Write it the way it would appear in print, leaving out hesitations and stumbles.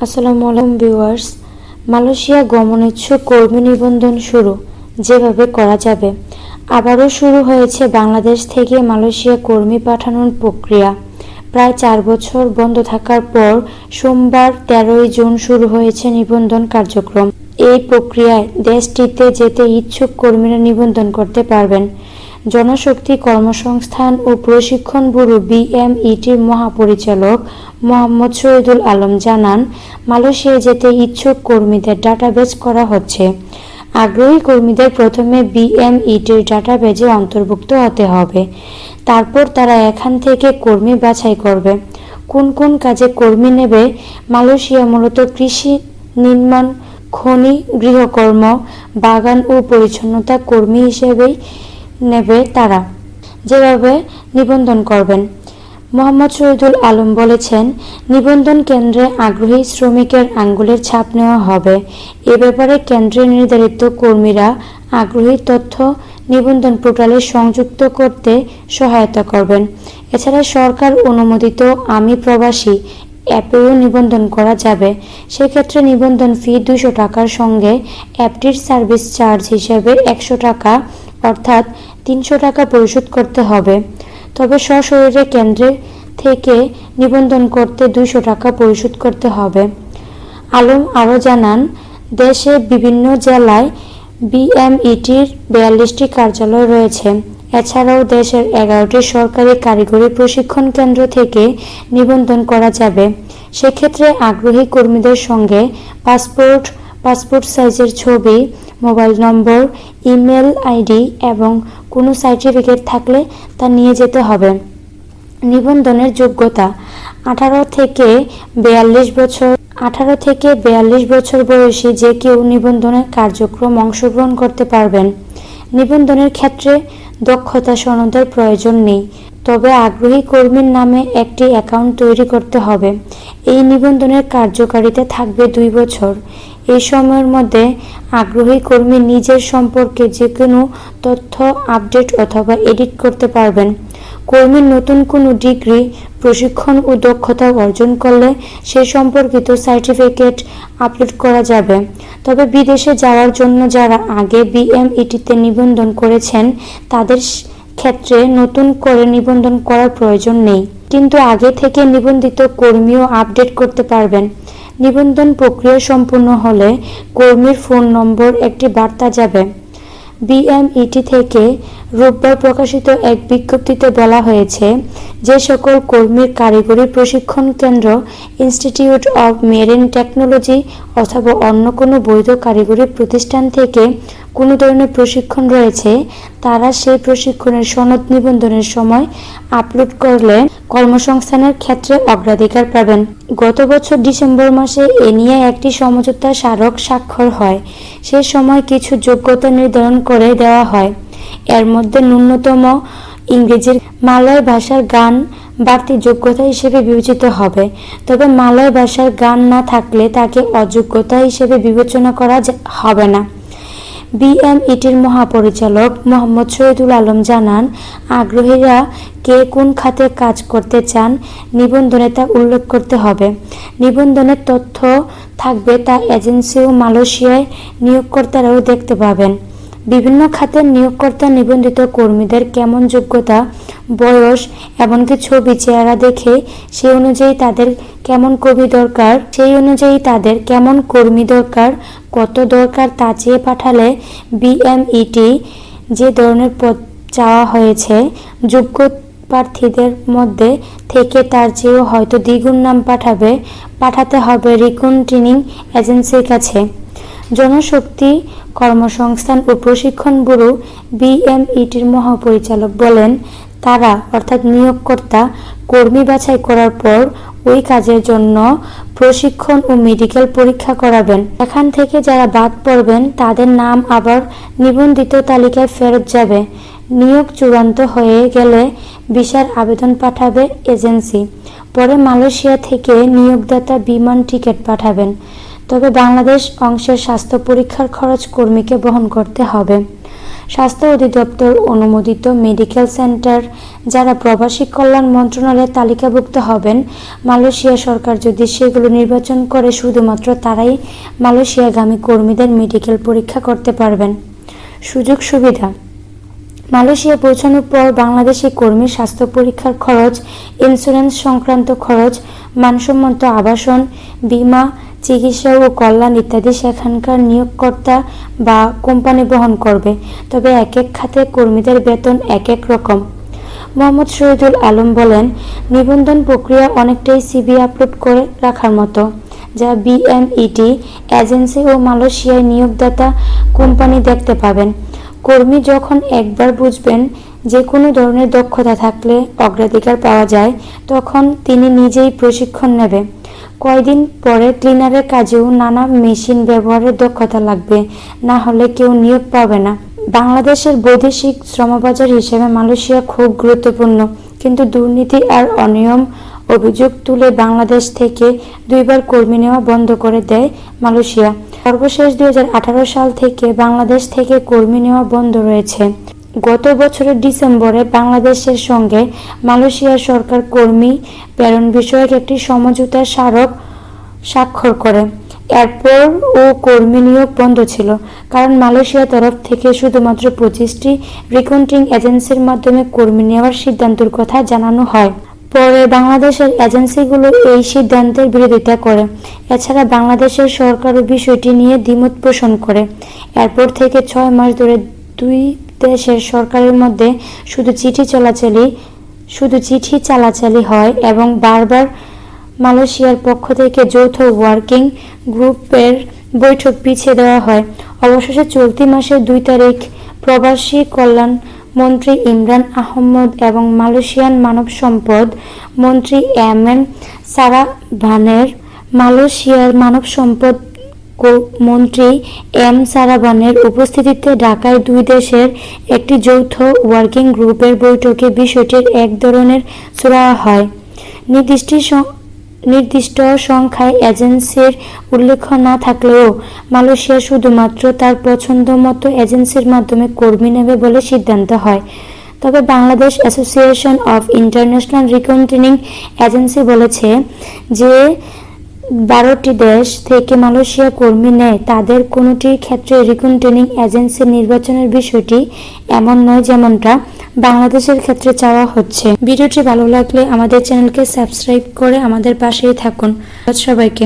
আসসালামু আলাইকুম viewers. Malaysia গমনেচ্ছুক কর্মী নিবন্ধন শুরু যেভাবে করা যাবে। আবারও শুরু হয়েছে বাংলাদেশ থেকে মালয়েশিয়া কর্মী পাঠানোর প্রক্রিয়া। প্রায় 4 বছর বন্ধ থাকার পর সোমবার 13 জুন শুরু হয়েছে নিবন্ধন কার্যক্রম। এই প্রক্রিয়ায় দেশটিতে যেতে ইচ্ছুক কর্মীরা নিবন্ধন করতে পারবেন। জনশক্তি কর্মসংস্থান ও প্রশিক্ষণ ব্যুরো বিএমইটির মহাপরিচালক মোহাম্মদ শহীদুল আলম জানান, মালয়েশিয়ায় যেতে ইচ্ছুক কর্মীদের ডাটাবেজ করা হচ্ছে। আগ্রহী কর্মীদের প্রথমে বিএমইটির ডাটাবেজে অন্তর্ভুক্ত হতে হবে। তারপর তারা এখান থেকে কর্মী বাছাই করবে। কোন কোন কাজে কর্মী নেবে? মালয়েশিয়া মূলত কৃষি, নির্মাণ, খনি, গৃহকর্ম, বাগান ও পরিচ্ছন্নতা কর্মী হিসেবেই নেবে তারা। যেভাবে নিবন্ধন করবেন, মোহাম্মদ শহীদুল আলম বলেছেন, নিবন্ধন কেন্দ্রে আগ্রহী শ্রমিকের আঙ্গুলের ছাপ নেওয়া হবে। এ ব্যাপারে কেন্দ্রের নির্ধারিত কর্মীরা আগ্রহী তথ্য নিবন্ধন পোর্টালে সংযুক্ত করতে সহায়তা করবেন। এছাড়া সরকার অনুমোদিত আমি প্রবাসী অ্যাপেও নিবন্ধন করা যাবে। সেক্ষেত্রে নিবন্ধন ফি 200 টাকার সঙ্গে অ্যাপটির সার্ভিস চার্জ হিসেবে 100 টাকা অর্থাৎ 300 টাকা পরিশোধ করতে হবে। তবে সশরীরে কেন্দ্রে থেকে নিবন্ধন করতে 200 টাকা পরিশোধ করতে হবে। আলম আরও জানান, দেশে বিভিন্ন জেলায় বিএমইটির 42টি কার্যালয় রয়েছে। এছাড়াও দেশের 11টি সরকারি কারিগরি প্রশিক্ষণ কেন্দ্র থেকে নিবন্ধন করা যাবে। সেক্ষেত্রে আগ্রহী কর্মীদের সঙ্গে পাসপোর্ট সাইজের ছবি, মোবাইল নম্বর, ইমেল আইডি এবং কোনো সার্টিফিকেট থাকলে তা নিয়ে যেতে হবে। নিবন্ধনের যোগ্যতা 18 থেকে 42 বছর বয়সী যে কেউ নিবন্ধনের কার্যক্রম অংশগ্রহণ করতে পারবেন। নিবন্ধনের ক্ষেত্রে দক্ষতা সনদের প্রয়োজন নেই, তবে আগ্রহী কর্মীর নামে একটি অ্যাকাউন্ট তৈরি করতে হবে। এই নিবন্ধনের কার্যকারিতা থাকবে 2 বছর। এই সময়ের মধ্যে আগ্রহী কর্মী নিজের সম্পর্কে যে কোনো তথ্য আপডেট অথবা এডিট করতে পারবেন। কর্মীর নতুন কোনো ডিগ্রি, প্রশিক্ষণ ও দক্ষতা অর্জন করলে সে সম্পর্কিত সার্টিফিকেট আপলোড করা যাবে। তবে বিদেশে যাওয়ার জন্য যারা আগে বিএমইটিতে নিবন্ধন করেছেন তাদের ক্ষেত্রে নতুন করে নিবন্ধন করার প্রয়োজন নেই, কিন্তু আগে থেকে নিবন্ধিত কর্মীও আপডেট করতে পারবেন। নিবন্ধন প্রক্রিয়া সম্পূর্ণ হলে কর্মীর ফোন নম্বর একটি বার্তা যাবে। বিএমইটি থেকে রোববার প্রকাশিত এক বিজ্ঞপ্তিতে বলা হয়েছে, যে সকল কর্মীর কারিগরি প্রশিক্ষণ কেন্দ্র, ইনস্টিটিউট অব মেরিন টেকনোলজি অথবা অন্য কোনো বৈধ কারিগরি প্রতিষ্ঠান থেকে কোনো ধরনের প্রশিক্ষণ রয়েছে, তারা সেই প্রশিক্ষণের সনদ নিবন্ধনের সময় আপলোড করলে কর্মসংস্থানের ক্ষেত্রে অগ্রাধিকার পাবেন। গত বছর ডিসেম্বর মাসে এ নিয়ে একটি সমঝোতা স্মারক স্বাক্ষর হয়। সে সময় কিছু যোগ্যতা নির্ধারণ করে দেওয়া হয়। এর মধ্যে ন্যূনতম ইংরেজির মালয় ভাষার জ্ঞান বাড়তি যোগ্যতা হিসেবে বিবেচিত হবে। তবে মালয় ভাষার জ্ঞান না থাকলে তাকে অযোগ্যতা হিসেবে বিবেচনা করা হবে না। বিএমইটির মহাপরিচালক মোহাম্মদ শহীদুল আলম জানান, আগ্রহীরা কে কোন খাতে কাজ করতে চান নিবন্ধনে তা উল্লেখ করতে হবে। নিবন্ধনের তথ্য থাকবে তা এজেন্সি ও মালয়েশিয়ায় নিয়োগকর্তারাও দেখতে পাবেন। বিভিন্ন খাতের নিয়োগকর্তা নিবন্ধিত কর্মীদের কেমন যোগ্যতা, বয়স, এমনকি ছবি, চেহারা দেখে সেই অনুযায়ী তাদের কেমন কর্মী দরকার, কত দরকার তা চেয়ে পাঠালে বিএমইটি যে ধরনের পদ চাওয়া হয়েছে যোগ্য প্রার্থীদের মধ্যে থেকে তার চেয়েও হয়তো দ্বিগুণ নাম পাঠাতে হবে রিক্রুটিং এজেন্সির কাছে। জনশক্তি কর্মসংস্থান ও প্রশিক্ষণ ব্যুরো বিএমইটির মহাপরিচালক বলেন, তারা অর্থাৎ নিয়োগকর্তা কর্মী বাছাই করার পর ওই কাজের জন্য প্রশিক্ষণ ও মেডিকেল পরীক্ষা করাবেন। এখান থেকে যারা বাদ পড়বেন তাদের নাম আবার নিবন্ধিত তালিকায় ফেরত যাবে। নিয়োগ চূড়ান্ত হয়ে গেলে ভিসার আবেদন পাঠাবে এজেন্সি। পরে মালয়েশিয়া থেকে নিয়োগদাতা বিমান টিকিট পাঠাবেন। তবে বাংলাদেশ অংশের স্বাস্থ্য পরীক্ষার খরচ কর্মীকে বহন করতে হবে। স্বাস্থ্য অধিদপ্তর অনুমোদিত মেডিকেল সেন্টার যারা প্রবাসী কল্যাণ মন্ত্রণালয়ের তালিকাভুক্ত হবেন, মালয়েশিয়া সরকার যদি সেগুলো নির্বাচন করে শুধুমাত্র তারাই মালয়েশিয়াগামী কর্মীদের মেডিকেল পরীক্ষা করতে পারবেন। সুযোগ সুবিধা: মালয়েশিয়া পৌঁছানোর পর বাংলাদেশি কর্মীর স্বাস্থ্য পরীক্ষার খরচ, ইন্স্যুরেন্স সংক্রান্ত খরচ, মানসম্মত আবাসন, বীমা, চিকিৎসা ও কল্যাণ ইত্যাদি সেখানকার নিয়োগকর্তা বা কোম্পানি বহন করবে। তবে এক এক খাতে কর্মীদের বেতন এক এক রকম। মোহাম্মদ শহীদুল আলম বলেন, নিবন্ধন প্রক্রিয়া অনেকটাই সিভি আপলোড করে রাখার মতো, যা বিএমইটি এজেন্সি ও মালয়েশিয়ায় নিয়োগদাতা কোম্পানি দেখতে পাবেন। কর্মী যখন একবার বুঝবেন যে কোনো ধরনের দক্ষতা থাকলে অগ্রাধিকার পাওয়া যায়, তখন তিনি নিজেই প্রশিক্ষণ নেবে। কয়দিন পরে ক্লিনারের কাজেও নানা মেশিন ব্যবহারের দক্ষতা লাগবে, না হলে কেউ নিয়োগ পাবে না। বাংলাদেশের বৈদেশিক শ্রমবাজার হিসেবে মালয়েশিয়া খুব গুরুত্বপূর্ণ, কিন্তু দুর্নীতি আর অনিয়ম অভিযোগ তুলে বাংলাদেশ থেকে 2 বার কর্মী নেওয়া বন্ধ করে দেয় মালয়েশিয়া। সর্বশেষ 2018 সাল থেকে বাংলাদেশ থেকে কর্মী নেওয়া বন্ধ রয়েছে। গত বছরের ডিসেম্বরে বাংলাদেশের সঙ্গে মালয়েশিয়ার সরকার কর্মী প্রেরণ বিষয়ক একটি সমঝোতা স্মারক স্বাক্ষর করে। এরপর ও কর্মী নিয়োগ বন্ধ ছিল, কারণ মালয়েশিয়ার তরফ থেকে শুধুমাত্র 25টি রিক্রুটিং এজেন্সির মাধ্যমে কর্মী নেওয়ার সিদ্ধান্তের কথা জানানো হয়। পরে বাংলাদেশের এজেন্সিগুলো এই সিদ্ধান্তের বিরোধিতা করে। এছাড়া বাংলাদেশের সরকারও বিষয়টি নিয়ে দ্বিমত পোষণ করে। এরপর থেকে 6 মাস ধরে 2 দেশের সরকারের মধ্যে শুধু চিঠি চালাচালি হয় এবং বারবার মালয়েশিয়ার পক্ষ থেকে যৌথ ওয়ার্কিং গ্রুপের বৈঠক পিছিয়ে দেওয়া হয়। অবশেষে চলতি মাসের 2 তারিখ প্রবাসী কল্যাণ মন্ত্রী ইমরান আহমদ এবং মালয়েশিয়ান মানব সম্পদ মন্ত্রী মালয়েশিয়ার মানব সম্পদ মন্ত্রী সারাবানের উপস্থিতিতে ঢাকায় 2 দেশের একটি যৌথ ওয়ার্কিং গ্রুপের বৈঠকে বিষয়টির এক ধরনের সুরাহা হয়। নির্দিষ্ট সংখ্যায় এজেন্সির উল্লেখ না থাকলেও মালয়েশিয়া শুধুমাত্র তার পছন্দ মতো এজেন্সির মাধ্যমে কর্মী নেবে বলে সিদ্ধান্ত হয়। তবে Bangladesh association of international recruiting agency বলেছে যে 12টি দেশ থেকে মালয়েশিয়া কর্মী নেয়, তাদের কোনোটির ক্ষেত্রে রিক্রুটিং এজেন্সি নির্বাচনের বিষয়টি এমন নয় যেমনটা বাংলাদেশের ক্ষেত্রে চাওয়া হচ্ছে। ভিডিওটি ভালো লাগলে আমাদের চ্যানেলকে সাবস্ক্রাইব করে আমাদের পাশেই থাকুন। সবাইকে।